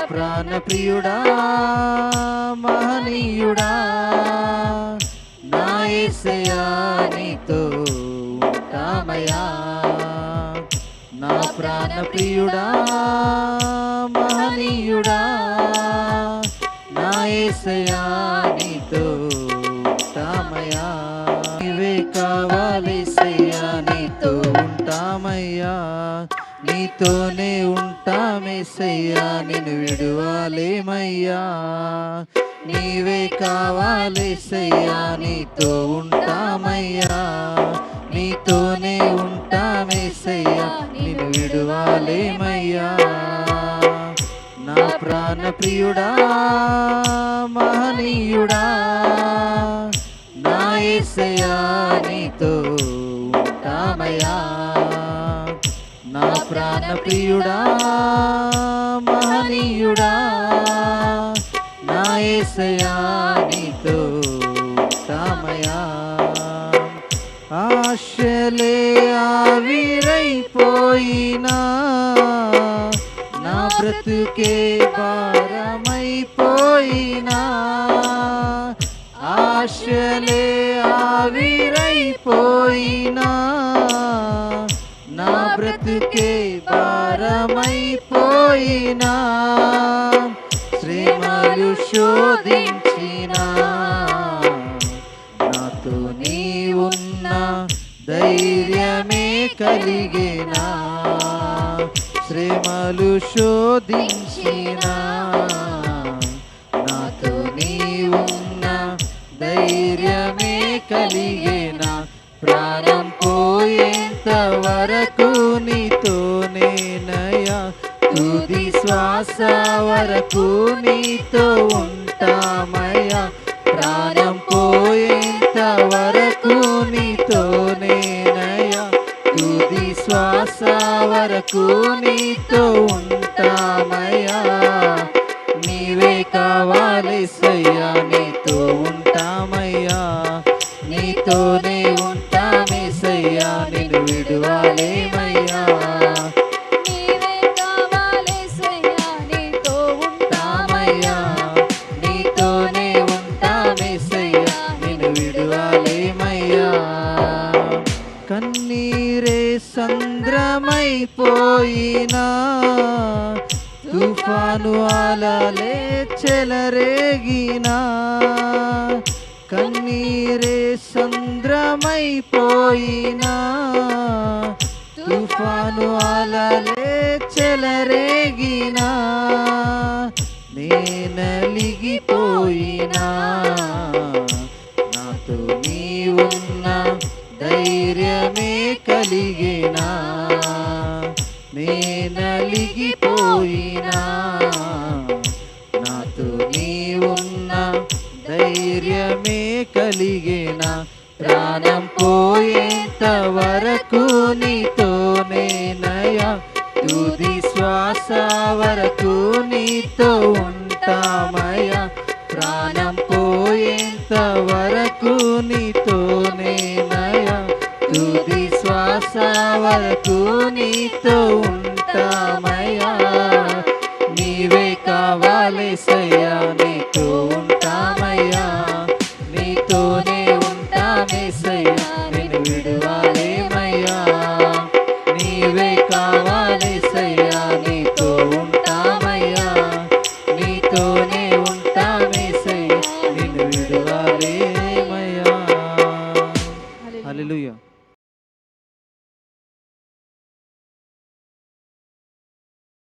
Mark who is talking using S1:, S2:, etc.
S1: ప్రాణ ప్రియుడా మహనీయుడా నా యేసయ్యా నీతో ఉంటామయ్యా నా ప్రాణ ప్రియుడా మహనీయుడా నా యేసయ్యా నీతో ఉంటామయ్యా నీవే కావాలేసయ్యా నీతో ఉంటామయ్యా నీతోనే ఉంటామేసయ్యా నిన్ను విడువాలేమయ్యా నీవే కావాలేసయ్యా నీతో ఉంటామయ్యా నీతోనే ఉంటామేసయ్యా నిన్ను విడువాలేమయ్యా నా ప్రాణ ప్రియుడా మహనీయుడా నా యేసయ్యా నీతో ఉంటామయ్యా నా ప్రాణ ప్రియుడా మహనీయుడా నా యేసయ్యా నీతో ఉంటామయ్యా ఆశలే ఆవిరైపోయినా నా బ్రతుకే భారమైపోయినా ఆశలే ఆవిరైపోయినా నా బ్రతుకే భారమైపోయినా శ్రమలు శోధించినా నాతో నీ ఉన్న ధైర్యమే కలిగేనా శ్రమలు శోధించినా నాతో నీ ఉన్న ధైర్యమే కలిగేనా ప్రాణం పోయేంత వరకు నీతోనేనయ్యా తుది శ్వాస వరకు నీతో ఉంటామయ్యా ప్రాణం పోయేంత వరకు నీతోనేనయ్యా తుది శ్వాస వరకు నీతో ఉంటామయ్యా నీవే కావాలేసయ్యా నీతో ఉంటామయ్యా నీతోనే ఉంటామేసయ్యా నిన్ను విడువాలేమయ్యా
S2: నీవే కావాలేసయ్యా నీతో ఉంటామయ్యా
S1: నీతోనే ఉంటామేసయ్యా నిన్ను విడువాలేమయ్యా కన్నీరే సంద్రమైపోయినా తుఫాను అలలే చెలరేగినా కన్నీరే సంద్రమైపోయినా తుఫాను అలలే చెలరేగినా నేనలిగిపోయినా నాతో నీ ఉన్న ధైర్యమే కలిగేనా నేనలిగిపోయినా నాతో నీ ఉన్న ధైర్యమే కలిగేనా ప్రాణం పోయేంత వరకు నీతోనేనయ్యా తుది శ్వాస వరకు నీతో ఉంటామయ్యా ప్రాణం పోయేంత వరకు నీతోనేనయ్యా తుది శ్వాస వరకు నీతో ఉంటామయ్యా నీవే కావాలేసయ్యా